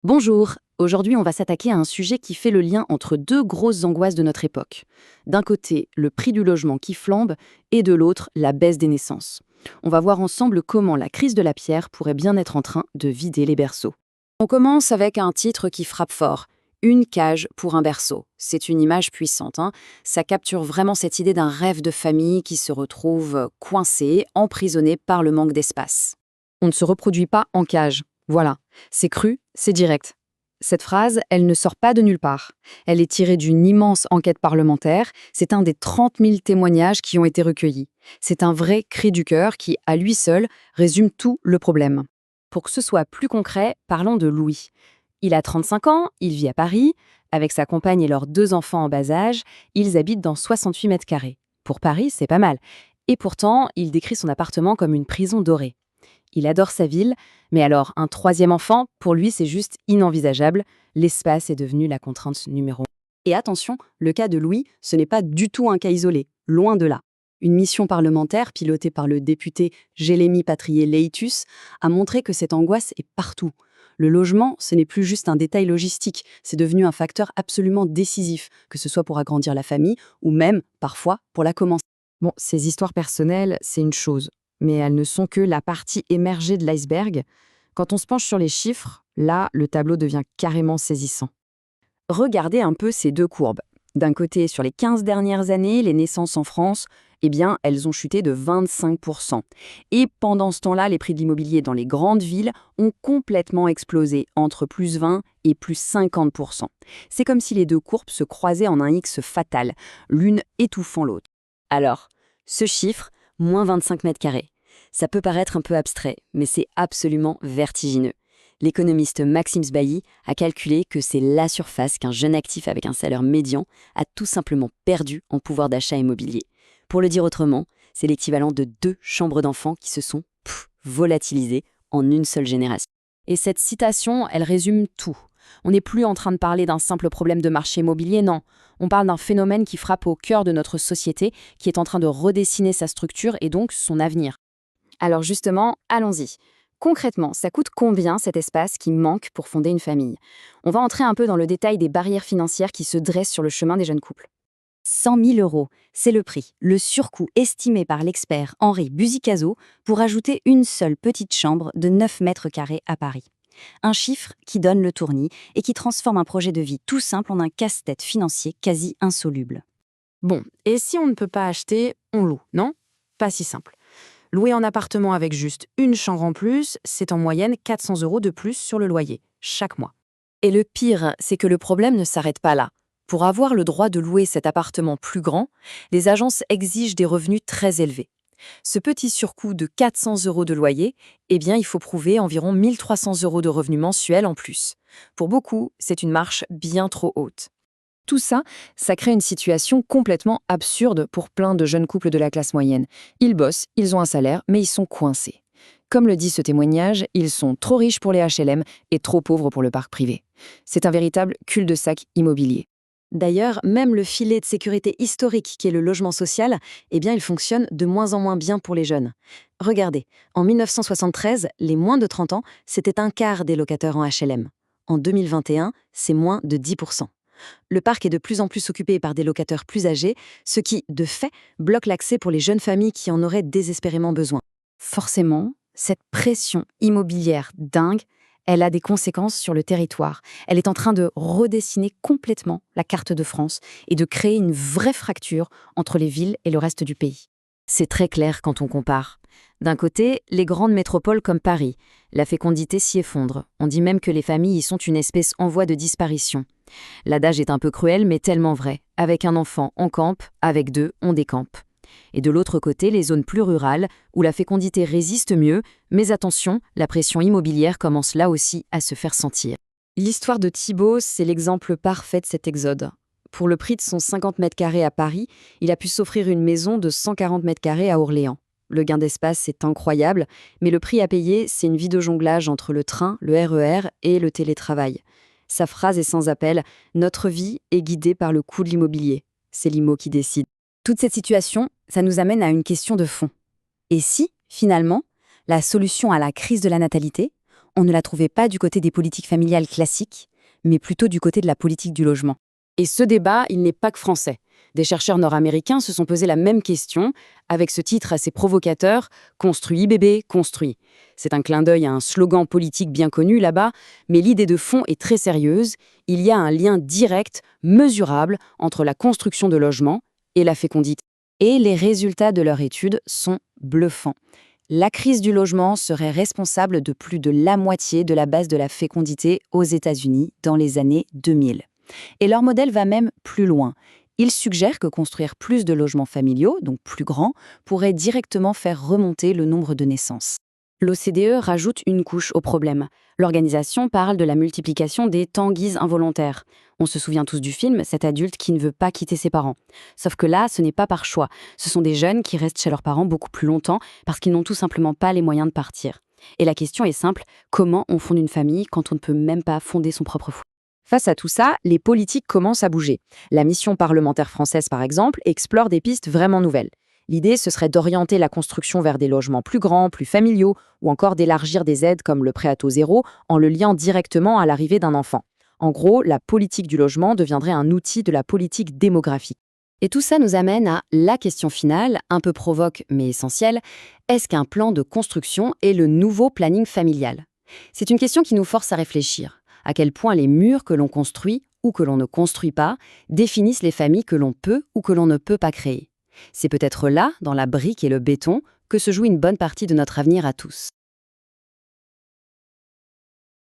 Bonjour, aujourd'hui on va s'attaquer à un sujet qui fait le lien entre deux grosses angoisses de notre époque. D'un côté, le prix du logement qui flambe et de l'autre, la baisse des naissances. On va voir ensemble comment la crise de la pierre pourrait bien être en train de vider les berceaux. On commence avec un titre qui frappe fort. Une cage pour un berceau. C'est une image puissante, hein. Ça capture vraiment cette idée d'un rêve de famille qui se retrouve coincé, emprisonné par le manque d'espace. On ne se reproduit pas en cage. Voilà. C'est cru, c'est direct. Cette phrase, elle ne sort pas de nulle part. Elle est tirée d'une immense enquête parlementaire. C'est un des 30 000 témoignages qui ont été recueillis. C'est un vrai cri du cœur qui, à lui seul, résume tout le problème. Pour que ce soit plus concret, parlons de Louis. Il a 35 ans, il vit à Paris. Avec sa compagne et leurs deux enfants en bas âge, ils habitent dans 68 mètres carrés. Pour Paris, c'est pas mal. Et pourtant, il décrit son appartement comme une prison dorée. Il adore sa ville, mais alors un troisième enfant, pour lui, c'est juste inenvisageable. L'espace est devenu la contrainte numéro 1. Et attention, le cas de Louis, ce n'est pas du tout un cas isolé, loin de là. Une mission parlementaire pilotée par le député Jélémy Patrier-Leitus a montré que cette angoisse est partout. Le logement, ce n'est plus juste un détail logistique, c'est devenu un facteur absolument décisif, que ce soit pour agrandir la famille ou même, parfois, pour la commencer. Bon, ces histoires personnelles, c'est une chose, mais elles ne sont que la partie émergée de l'iceberg. Quand on se penche sur les chiffres, là, le tableau devient carrément saisissant. Regardez un peu ces deux courbes. D'un côté, sur les 15 dernières années, les naissances en France, eh bien, elles ont chuté de 25%. Et pendant ce temps-là, les prix de l'immobilier dans les grandes villes ont complètement explosé, entre plus 20 et plus 50%. C'est comme si les deux courbes se croisaient en un X fatal, l'une étouffant l'autre. Alors, ce chiffre, moins 25 mètres carrés, ça peut paraître un peu abstrait, mais c'est absolument vertigineux. L'économiste Maxime Sbailly a calculé que c'est la surface qu'un jeune actif avec un salaire médian a tout simplement perdu en pouvoir d'achat immobilier. Pour le dire autrement, c'est l'équivalent de 2 chambres d'enfants qui se sont volatilisées en une seule génération. Et cette citation, elle résume tout. On n'est plus en train de parler d'un simple problème de marché immobilier, non. On parle d'un phénomène qui frappe au cœur de notre société, qui est en train de redessiner sa structure et donc son avenir. Alors justement, allons-y. Concrètement, ça coûte combien cet espace qui manque pour fonder une famille? On va entrer un peu dans le détail des barrières financières qui se dressent sur le chemin des jeunes couples. 100 000 euros, c'est le prix, le surcoût estimé par l'expert Henri Buzicazo pour ajouter une seule petite chambre de 9 mètres carrés à Paris. Un chiffre qui donne le tournis et qui transforme un projet de vie tout simple en un casse-tête financier quasi insoluble. Bon, et si on ne peut pas acheter, on loue, non? Pas si simple. Louer un appartement avec juste une chambre en plus, c'est en moyenne 400 € de plus sur le loyer, chaque mois. Et le pire, c'est que le problème ne s'arrête pas là. Pour avoir le droit de louer cet appartement plus grand, les agences exigent des revenus très élevés. Ce petit surcoût de 400 € de loyer, eh bien, il faut prouver environ 1 300 € de revenus mensuels en plus. Pour beaucoup, c'est une marche bien trop haute. Tout ça, ça crée une situation complètement absurde pour plein de jeunes couples de la classe moyenne. Ils bossent, ils ont un salaire, mais ils sont coincés. Comme le dit ce témoignage, ils sont trop riches pour les HLM et trop pauvres pour le parc privé. C'est un véritable cul-de-sac immobilier. D'ailleurs, même le filet de sécurité historique qu'est le logement social, eh bien, il fonctionne de moins en moins bien pour les jeunes. Regardez, en 1973, les moins de 30 ans, c'était un quart des locataires en HLM. En 2021, c'est moins de 10%. Le parc est de plus en plus occupé par des locataires plus âgés, ce qui, de fait, bloque l'accès pour les jeunes familles qui en auraient désespérément besoin. Forcément, cette pression immobilière dingue, elle a des conséquences sur le territoire. Elle est en train de redessiner complètement la carte de France et de créer une vraie fracture entre les villes et le reste du pays. C'est très clair quand on compare. D'un côté, les grandes métropoles comme Paris. La fécondité s'y effondre. On dit même que les familles y sont une espèce en voie de disparition. L'adage est un peu cruel, mais tellement vrai. Avec un enfant, on campe, avec deux, on décampe. Et de l'autre côté, les zones plus rurales, où la fécondité résiste mieux, mais attention, la pression immobilière commence là aussi à se faire sentir. L'histoire de Thibaut, c'est l'exemple parfait de cet exode. Pour le prix de son 50 mètres carrés à Paris, il a pu s'offrir une maison de 140 mètres carrés à Orléans. Le gain d'espace est incroyable, mais le prix à payer, c'est une vie de jonglage entre le train, le RER et le télétravail. Sa phrase est sans appel, « Notre vie est guidée par le coût de l'immobilier ». C'est l'IMO qui décide. Toute cette situation, ça nous amène à une question de fond. Et si, finalement, la solution à la crise de la natalité, On ne la trouvait pas du côté des politiques familiales classiques, mais plutôt du côté de la politique du logement. Et ce débat, il n'est pas que français. Des chercheurs nord-américains se sont posé la même question, avec ce titre assez provocateur « Construis bébé, construis ». C'est un clin d'œil à un slogan politique bien connu là-bas, mais l'idée de fond est très sérieuse. Il y a un lien direct, mesurable, entre la construction de logements et la fécondité. Et les résultats de leur étude sont bluffants. La crise du logement serait responsable de plus de la moitié de la baisse de la fécondité aux États-Unis dans les années 2000. Et leur modèle va même plus loin. Il suggère que construire plus de logements familiaux, donc plus grands, pourrait directement faire remonter le nombre de naissances. L'OCDE rajoute une couche au problème. L'organisation parle de la multiplication des tanguises involontaires. On se souvient tous du film, cet adulte qui ne veut pas quitter ses parents. Sauf que là, ce n'est pas par choix. Ce sont des jeunes qui restent chez leurs parents beaucoup plus longtemps parce qu'ils n'ont tout simplement pas les moyens de partir. Et la question est simple, comment on fonde une famille quand on ne peut même pas fonder son propre foyer ? Face à tout ça, les politiques commencent à bouger. La mission parlementaire française, par exemple, explore des pistes vraiment nouvelles. L'idée, ce serait d'orienter la construction vers des logements plus grands, plus familiaux, ou encore d'élargir des aides comme le prêt à taux zéro en le liant directement à l'arrivée d'un enfant. En gros, la politique du logement deviendrait un outil de la politique démographique. Et tout ça nous amène à la question finale, un peu provoque mais essentielle. Est-ce qu'un plan de construction est le nouveau planning familial ? C'est une question qui nous force à réfléchir. À quel point les murs que l'on construit ou que l'on ne construit pas définissent les familles que l'on peut ou que l'on ne peut pas créer. C'est peut-être là, dans la brique et le béton, que se joue une bonne partie de notre avenir à tous.